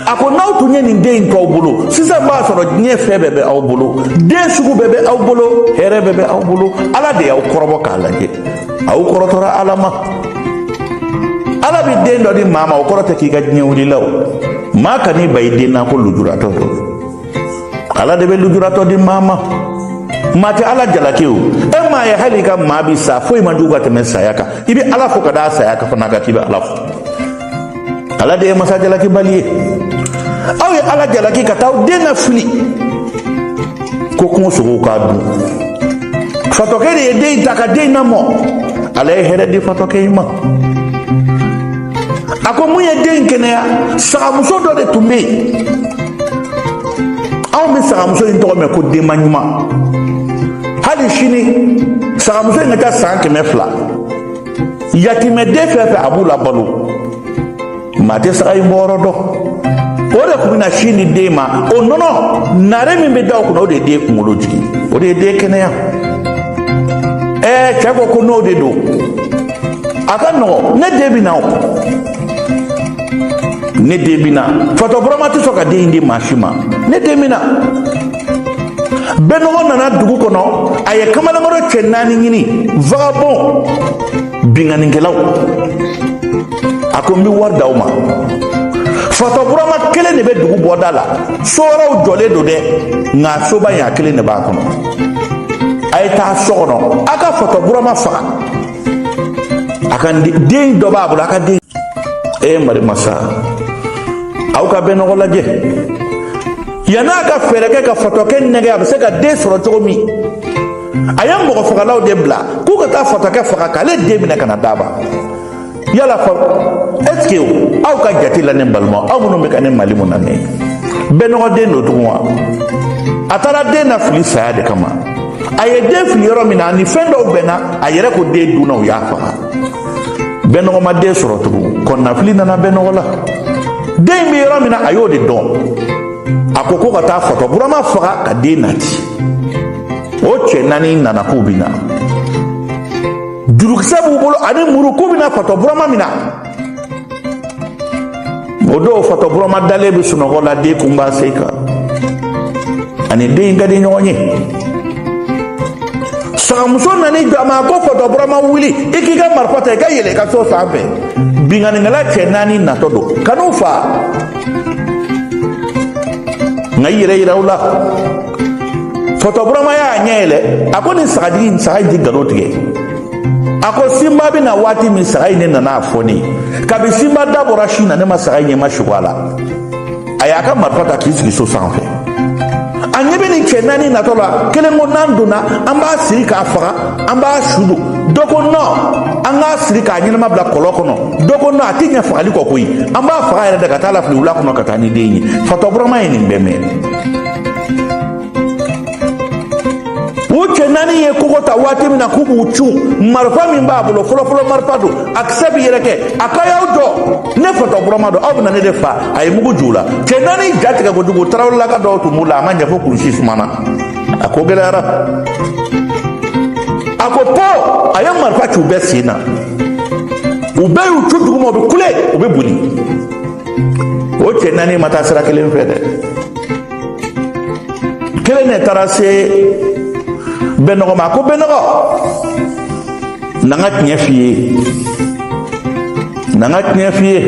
a ko n'aw tun ye nin den in t'aw bolo sisan b'a sɔrɔ diɲɛ fɛn bɛɛ bɛ aw bolo den sugu bɛɛ bɛ aw bolo hɛrɛ bɛɛ bɛ aw bolo ala de y'aw kɔrɔbɔ k'a lajɛ aw kɔrɔtɔra ala ma ala bɛ den dɔ di maa ma o kɔrɔ tɛ k'i ka diɲɛ wulila o maa ka n'i ba i den na ko lujuratɔ don ala de bɛ lujuratɔ di maa ma maa tɛ ala jalaki o maa ye hali i ka maa bi sa foyi ma jugu ka tɛmɛ saya kan i bɛ ala fo ka da saya kan fana ka k'i bɛ ala fo ala de ye masa jalaki bali ye aw ye ala jalaki ka taa aw den ka fili ko kungo sogow k'a dun fatɔkɛ de ye den ta ka den lamɔ ala ye hɛrɛ di fatɔkɛ in ma a ko mun ye den kɛnɛya sagamuso dɔ de tun bɛ yen anw bɛ sagamuso in tɔgɔ mɛn ko denba ɲuman hali sini sagamuso in ka ca san 200 yatimɛden fɛn fɛn a b'u labalo maa tɛ saga in bɔyɔrɔ dɔn o de tun bɛna sin di den ma o nɔnɔ nare min bɛ da o kunna o de ye den kunkolo jigin o de ye den kɛnɛya cɛ ko n'o de don a ka nɔgɔn ne den bɛ na o ne den bɛ na Fataburama tɛ sɔn ka den in di maa si ma ne den bɛ na bɛnɔgɔ nana dugu kɔnɔ a ye kamalenkɔrɔ cɛ 4 ɲini vagabond binganikɛlaw a ko n bɛ wari d'aw ma Fataburama kelen de bɛ dugu bɔda la so wɛrɛw jɔlen don dɛ nka soba in a kelen de b'a kɔnɔ a ye taa so kɔnɔ a ka Fataburama faga a ka den dɔ b'a bolo a ka den marimasa aw ka bɛnɔgɔ lajɛ yana ka fere ke ka foto ke nege a bɛ se ka den sɔrɔ cogo min a ye mɔgɔ fagalaw de bila k'u ka taa foto kɛ faga k'ale den minɛ ka na d'a ma yala fɔ est-ce que aw ka jate la ne balima aw minnu bɛ ka ne mali mun na ne bɛɛ nɔgɔden don tugun wa a taara den na fili saya de kama a ye den fili yɔrɔ min na ni fɛn dɔw bɛnna a yɛrɛ ko den dunna u y'a faga bɛɛ nɔgɔ ma den sɔrɔ tugun kɔnɔnafili nana bɛɛ nɔgɔ la den bɛ yɔrɔ min na a y'o de dɔn a ko ka taa fɔtɔ burama faga ka den nati o cɛ naani nana k'u bɛ na jurukisɛ b'u bolo ani muru k'u bɛ na fɔtɔ burama min na o don fɔtɔ burama dalen bɛ sunɔgɔ la den kun b'a se kan ani den ka di ɲɔgɔn ye sagamuso nani jɔ a ma ko fɔtɔ burama wuli i k'i ka marifa ta i ka yɛlɛ i ka so sanfɛ binganikɛla cɛ naani natɔ don kan'u fa nka i yɛrɛ yira u la fɔtɔ burama y'a ɲɛ yɛlɛ a ko nin saga in nkalon tigɛ a ko sinba bɛ na waati min saga in ne nana a fɔ ne kabi sinba da bɔra sin na ne ma saga in ɲɛ ma sugu a la a y'a ka marifa ta k'i sigi so sanfɛ a ɲɛ bɛ nin cɛ naani natɔ la kelen ko n'an donna an b'a siri k'a faga an b'a sudu dɔ ko non an k'a siri k'a ɲɛnama bila kɔlɔn kɔnɔ dɔ ko non a tɛ ɲɛ fagali kɔ koyi an b'a faga yɛrɛ de ka taa lafili wula kɔnɔ ka taa ni den ye fɔtɔ burama ye nin bɛɛ mɛn o cɛ naani ye kogo ta waati min na k'u b'u cun marifa min b'a bolo fɔlɔfɔlɔ marifa don a kisɛ bɛ yɛrɛkɛ a ka y'aw jɔ ne fɔtɔ burama don aw bɛ na ne de fa a ye mugu ju la cɛ naani ja tigɛ kojugu tarawelelaka dɔw tun b'u la a ma ɲɛ fo kulusi sumana a ko gɛlɛyara a ko pɔ a ye marifa ci u bɛɛ sen na u bɛɛ y'u cu duguma u bɛ kule u bɛ boli o cɛ naani ma taa sira kelen fɛ dɛ kelen de taara se bɛnɔgɔ ma ko bɛnɔgɔ na n ka tiɲɛ f'i ye na n ka tiɲɛ f'i ye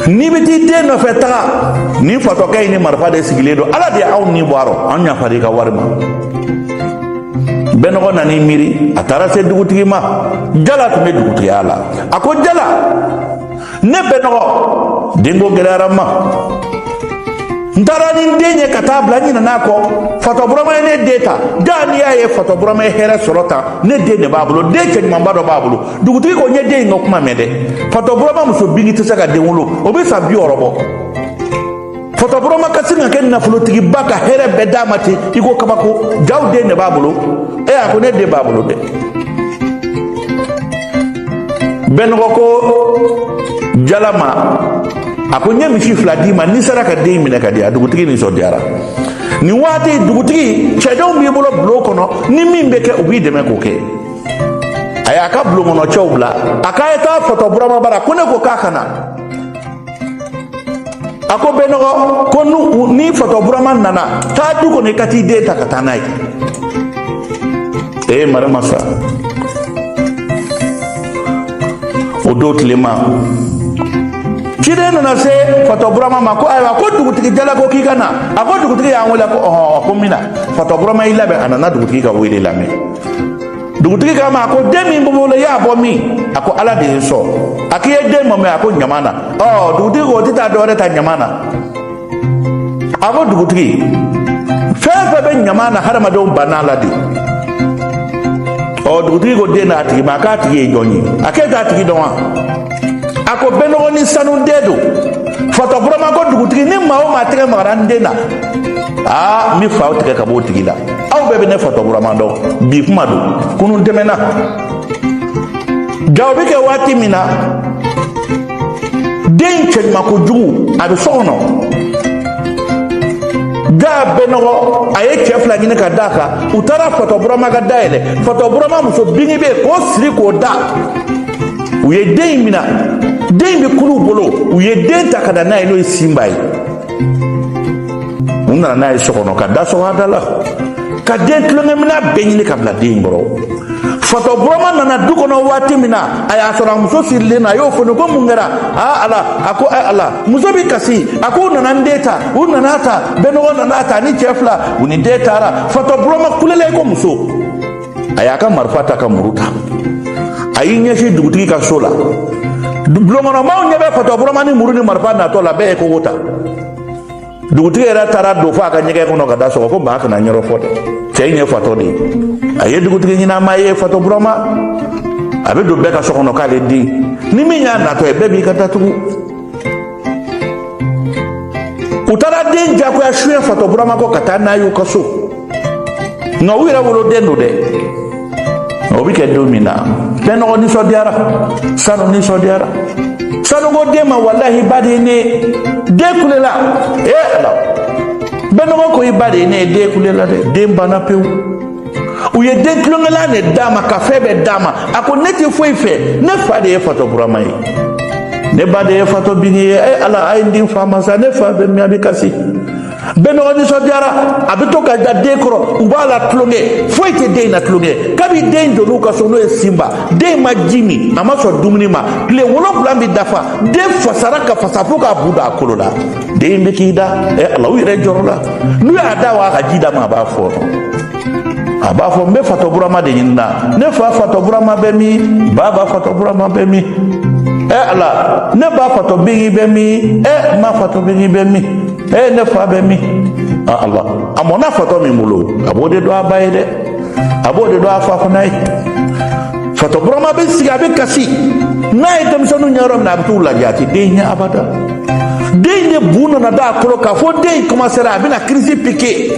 n'i bɛ t'i den nɔfɛ taga ni fatɔkɛ in ni marifa de sigilen don ala de ye aw ni bɔ a rɔ an yafara i ka wari ma bɛnɔgɔ nan'i miiri a taara se dugutigi ma jala tun bɛ dugutigiya la a ko jala ne bɛnɔgɔ denko gɛlɛyara n ma n taara ni n den ye ka taa bila n ɲinɛna kɔ fatɔ burama ye ne den ta da n'i y'a ye fatɔ burama ye hɛrɛ sɔrɔ tan ne den de b'a bolo den cɛɲumanba dɔ b'a bolo dugutigi ko n ye den in ka kuma mɛn dɛ fatɔ burama muso bingi tɛ se ka den wolo o bɛ san 60 bɔ fatɔ burama ka se ka kɛ nafolotigiba ka hɛrɛ bɛɛ d'a ma ten i ko kabako jaw den de b'a bolo a ko ne den b'a bolo dɛ bɛnɔgɔ ko jala ma a ko n ye misi 2 d'i ma n'i sera ka den minɛ ka di a dugutigi nisɔndiyara nin waati dugutigi cɛdenw b'i bolo bulon kɔnɔ ni min bɛ kɛ u b'i dɛmɛ k'o kɛ a y'a ka bulon kɔnɔ cɛw bila a k'a ye taa fɔtɔ burama bara ko ne ko k'a ka na a ko bɛnɔgɔ ko ni fɔtɔ burama nana taa du kɔnɔ i ka t'i den ta ka taa n'a ye marama sa o don tilema ciden nana se fatɔ burama ma ko ayiwa ko dugutigi jala ko k'i ka na a ko dugutigi y'an wele ko ko min na fatɔ burama y'i labɛn a nana dugutigi ka wele lamɛn dugutigi k'a ma a ko den min b'u bolo i y'a bɔ min a ko ala de ye sɔn a k'i ye den mɔmɛ a ko ɲama na dugutigi ko o tɛ taa dɔwɛrɛ ta ɲama na a ko dugutigi fɛn fɛn bɛ ɲama na hadamadenw banna la de dugutigi ko den n'a tigi ma a k'a tigi ye jɔn ye a k'e t'a tigi dɔn wa a ko bɛnɔgɔ ni sanu den don fatɔ burama ko dugutigi ni maa o maa tɛgɛ magara n den na n bɛ fa o tigɛ ka bɔ o tigi la aw bɛɛ bɛ ne fatɔ burama dɔn bi kuma don kunun tɛmɛna ja o bɛ kɛ waati min na den cɛɲuman kojugu a bɛ so kɔnɔ ja bɛnɔgɔ a ye cɛ 2 ɲini ka d'a kan u taara fatɔ burama ka da yɛlɛ fatɔ burama muso bingi bɛ yen k'o siri k'o da u ye den in minɛ den bɛ kulu bolo u ye den ta ka na n'a ye n'o ye sinba ye u nana n'a ye so kɔnɔ ka da sɔgɔmada la ka den tulonkɛminɛ bɛɛ ɲini ka bila den in kɔrɔ fatɔ burama nana du kɔnɔ waati min na a y'a sɔrɔ a muso sirilen na a y'o foni ko mun kɛra ala a ko ala muso bɛ kasi a ko u nana n den ta u nana ta bɛnɔgɔ nana ta ni cɛ 2 u ni den taara fatɔ burama kulela ko muso a y'a ka marifa ta ka muru ta a y'i ɲɛsin dugutigi ka so la bulongono maw ɲɛ bɛ fato burama ni muru ni marifa natɔ la bɛɛ ye kogo ta dugutigi yɛrɛ taara don fo a ka ɲɛgɛn kɔnɔ ka da sɔgɔ ko maa kana ɲɔrɔ fɔ dɛ cɛ in ye fatɔ de ye a ye dugutigi ɲinama ye fato burama a bɛ don bɛɛ ka so kɔnɔ k'ale den ni min y'a natɔ ye bɛɛ b'i ka datugu u taara den jagoya suɲɛ fato burama kɔ ka taa n'a ye u ka so nka u yɛrɛ woloden don dɛ o bɛ kɛ don min na bɛnɔgɔ nisɔndiyara sanu nisɔndiyara sanu ko den ma walahi ba de ye ne ye den kulela ala bɛnɔgɔ ko i ba de ye ne ye den kulela dɛ den banna pewu u ye den tulonkɛla de d'a ma ka fɛn bɛɛ d'a ma a ko ne tɛ foyi fɛ ne fa de ye fato burama ye ne ba de ye fato bigi ye ala a ye n den fa ma sa ne fa bɛ min a bɛ kasi bɛnɔgɔ nisɔndiyara a bɛ to ka da den kɔrɔ u b'a la tulonkɛ foyi tɛ den na tulonkɛ kabi den donn'u ka so n'o ye sinba den ma ji min a ma sɔn dumuni ma tile 7 bɛ dafa den fasara ka fasa fo k'a bu don a kolo la den bɛ k'i da ala u yɛrɛ jɔrɔ la n'u y'a da wa a ka ji d'a ma a b'a fɔ a b'a fɔ n bɛ fato burama de ɲini na ne fa fato burama bɛ min ba ba fato burama bɛ min ala ne ba fato bigi bɛ min ma fato bigi bɛ min ne fa bɛ min ala a mɔna fato min bolo a b'o de dɔn a ba ye dɛ a b'o de dɔn a fa fana ye fato burama bɛ sigi a bɛ kasi n'a ye denmisɛnninw ɲɛ yɔrɔ min na a bɛ t'u lajɛ a tɛ den ɲɛ abada den de bu nana da a kolo k'a fɔ den commencera a bɛna crise piquer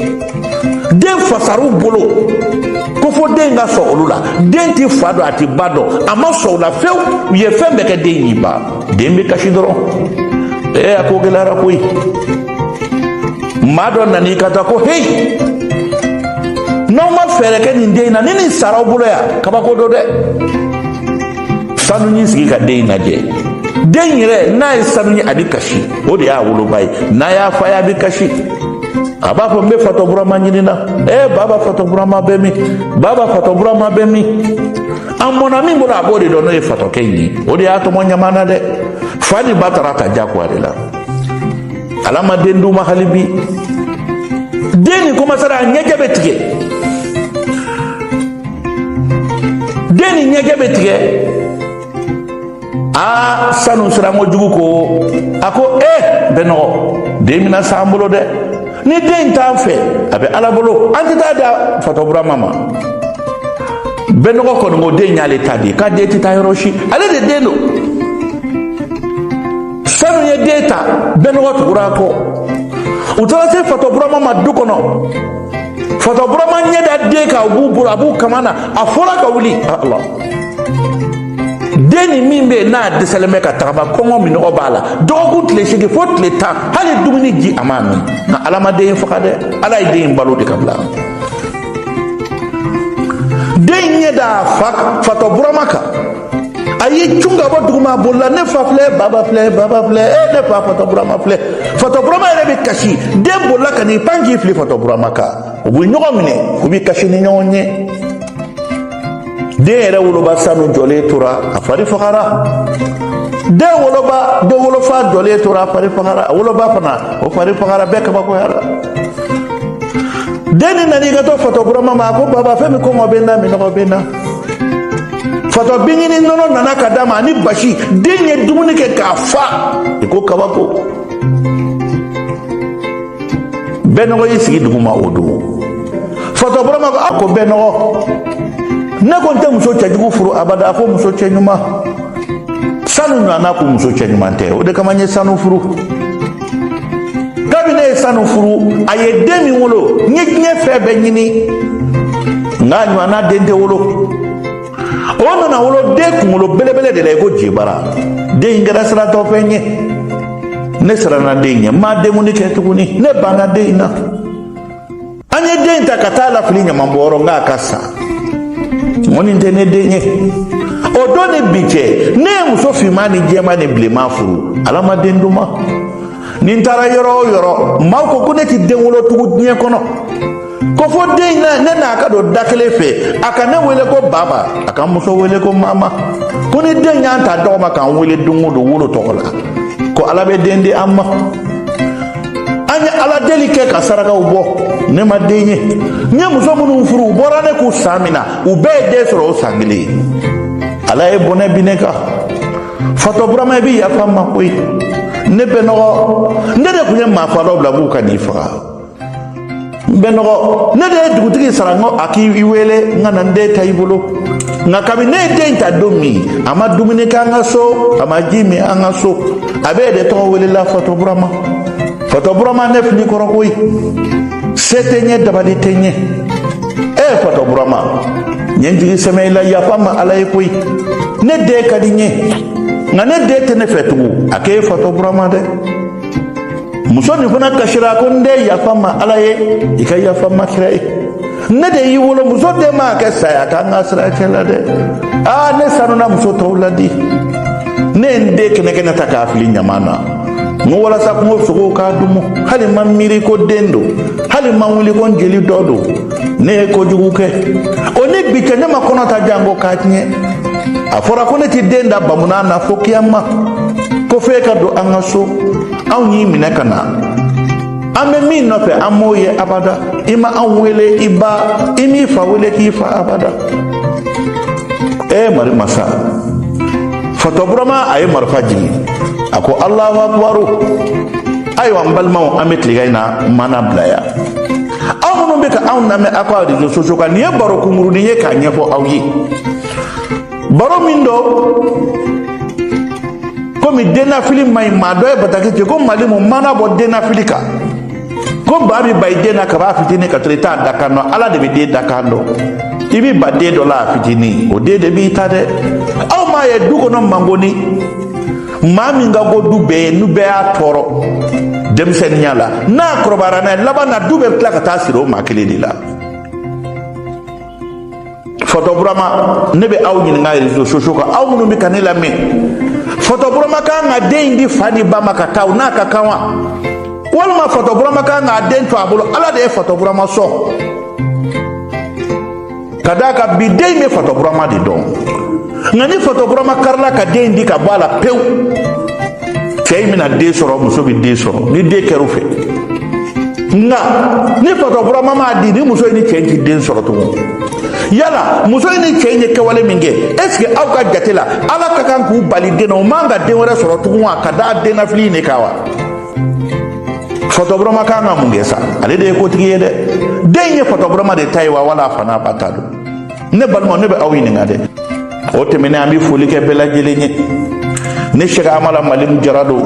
den fasar'u bolo ko fo den ka sɔn olu la den ti fa dɔn a ti ba dɔn a ma sɔn o la fewu u ye fɛn bɛɛ kɛ den y'i ba den bɛ kasi dɔrɔn a ko gɛlɛyara koyi maa dɔ nan'i ka taa ko heyi n'aw ma fɛɛrɛ kɛ nin den in na ni nin sara aw bolo yan kabako don dɛ sanu y'i sigi ka den in lajɛ den yɛrɛ n'a ye sanu ye a bɛ kasi o de y'a woloba ye n'a y'a fa ye a bɛ kasi a b'a fɔ n bɛ fato burama ɲini na baba fato burama bɛ min baba fato burama bɛ min a mɔna min bolo a b'o de dɔn n'o ye fatɔkɛ in ye o de y'a tɔmɔ ɲama na dɛ fa ni ba taara ta diyagoya de la ala ma den d'u ma hali bi den nin commencera a ɲɛjɛ bɛ tigɛ den nin ɲɛjɛ bɛ tigɛ sanu siranko jugu ko a ko bɛnɔgɔ den bɛna s'an bolo dɛ ni den t'an fɛ a bɛ ala bolo an tɛ taa da fato burama ma bɛnɔgɔ kɔni ko den y'ale ta de ye k'a den tɛ taa yɔrɔ si ale de den don sanu ye den ta bɛnɔgɔ tugura kɔ u taara se fato burama ma du kɔnɔ fato burama ɲɛ da den kan a b'u bolo a b'u kama na a fɔra ka wuli ala den ni min bɛ yen n'a dɛsɛlen bɛ ka tagama kɔngɔ minɔgɔ b'a la dɔgɔkun tile 8 fo tile 10 hali dumuni ji a m'a min nka ala ma den in faga dɛ ala ye den in balo de ka bila den in ɲɛ da fato burama kan a y'i cun ka bɔ duguma a bolila ne fa filɛ baba filɛ ne fa fato burama filɛ fato burama yɛrɛ bɛ kasi den bolila ka n'i pan k'i fili fato burama kan u bɛ ɲɔgɔn minɛ u bɛ kasi ni ɲɔgɔn ye den yɛrɛ woloba sanu jɔlen tora a fari fagara den wolofa jɔlen tora a fari fagara a woloba fana o fari fagara bɛɛ kabakoyara den ni nana i ka to fato burama ma a ko baba fɛn min kɔngɔ bɛ n na minɔgɔ bɛ n na fato binkini nɔnɔ nana ka d'a ma ani basi den ye dumuni kɛ k'a fa i ko kabako bɛnɔgɔ y'i sigi duguma o don fato burama ko a ko bɛnɔgɔ ne ko n tɛ muso cɛjugu furu abada a ko muso cɛ ɲuman sanu ɲɔgɔnna ko muso cɛ ɲuman tɛ o de kama n ye sanu furu kabini ne ye sanu furu a ye den min wolo n ye diɲɛ fɛn bɛɛ ɲini nka ɲɔgɔnna den tɛ wolo o nana wolo den kunkolo belebele de la i ko jibara den in kɛra siratɔ fɛn ye ne siranna den ɲɛ n ma denkundi kɛ tuguni ne banna den in na an ye den ta ka taa lafili ɲamanbɔyɔrɔ n k'a ka sa ŋɔni tɛ ne den ye o don ni bi cɛ ne ye muso finman ni jɛman ni bilenman furu ala ma den d'u ma ni n taara yɔrɔ o yɔrɔ maaw ko ne tɛ den wolo tugun diɲɛ kɔnɔ ko fo den in ne n'a ka don da kelen fɛ a ka ne wele ko baba a ka muso wele ko mama ko ni den y'an ta dɔgɔ ma k'an wele don o don wolo tɔgɔ la ko ala bɛ den di an ma an ye ala deli kɛ ka sarakaw bɔ ne ma den ye n ye muso minnu furu u bɔra ne k'u san min na u bɛɛ ye den sɔrɔ o san kelen ala ye bɔnɛ bin ne kan fato burama bi ya fama koy ne benogo ne de kunye ma falo bla bu kan ifa benogo ne de dugutigi sarango aki iwele ngana nde tayibulo ngakabi ne de ta domi ama dumine kanga so ama jimi anga so abe de to wele la fato burama ne fini koro koy setenye dabali tenye fato burama nyenjigi semela ya fama alay koy ne de kadinye nga ne de tene fetu ake fato burama de muso ni fana kashira ko nde ya fama alaye ikay ya fama kirai ne de yiwolo muso de ma ka saya ka ngasra kala de ne sanuna muso tawladi ne nde kene takafili nyamana mo wala sa ko sugo ka dumo hali mamiri ko dendo hali mamuli ko jeli dodo ne ko juguke oni bitene makono ta jango katnye afora ko ne ti denda bamuna na fokiyama ko fe ka do angaso aw ni minakana ame min no fe amoye abada ima awele iba imi fa wele ki fa abada mari masa fotobrama ay marfaji ako Allahu akbar ay wa balma amet ligaina mana blaya awno be ka awna me akwa di so ka ni baro kumuru ni ye ka nyefo awyi baro mindo komi dena fili mai madoy batake ko malimu mana bo dena filika ko babi bay dena ka ba fitini ka treta dakano ala de be de dakando ibi badde do la fitini o de bi tade aw ma ye dugo no mangoni mami nga go dube nu be a toro dem sen nyala na krobara na labana dube tla ka tasiro makele dila fotobrama nebe aw nyi nga rezo soso ka aw munu mi kanela me fotobrama ka nga de indi fani ba makata na ka kawa walma fotobrama ka nga de to abulo ala de fotobrama so kadaka bidei me fotobrama de don ngani fotobrama karla ka de indi ka bala pew kay mina de soro muso bi de soro ni de kerufe nga ni fotobrama ma di ni muso ni chenji de soro to yala muso ni chenje ke wale minge est ce que aw ka jatela ala ka kan ku balide no manga de wala soro to wa kada de na fli ne kawa fotobrama ka nga mungesa ale de ko tiye de denye fotobrama de taiwa wala fana batado ne balmo ne be awini ngade o temene ami fuli ke bela jelenye ne shega amala malim jarado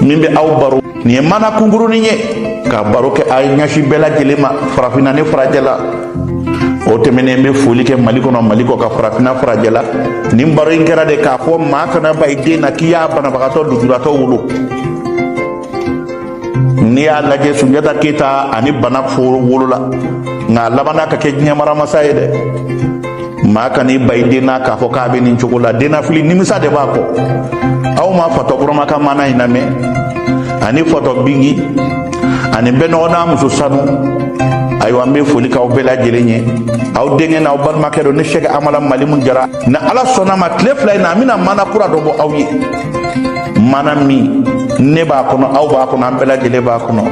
nimbe aw baro ni mana kunguru ni nye ka baro ke ay nyashi bela jelema farafina ne frajela o temene me fuli ke maliko ka farafina frajela nim baro ingera de ka fo ma kana bayde na kiya bana bagato dudurato wulu ni ala ke sunjata kita ani bana foro wulula nga labana ka ke nyamara masaye de maka ni baydina ka fo ka be ni chokola dena fili nimisa de bako aw ma foto burama ka mana iname ani foto bingi ani beno na muso sanu ayo ambe foli ka obela jelenye aw dengen na obal makero ne shega amala malimun jara na ala sona ma tlefla na mina mana kura do bo awyi mana mi ne ba kono aw ba kono ambela jele ba kono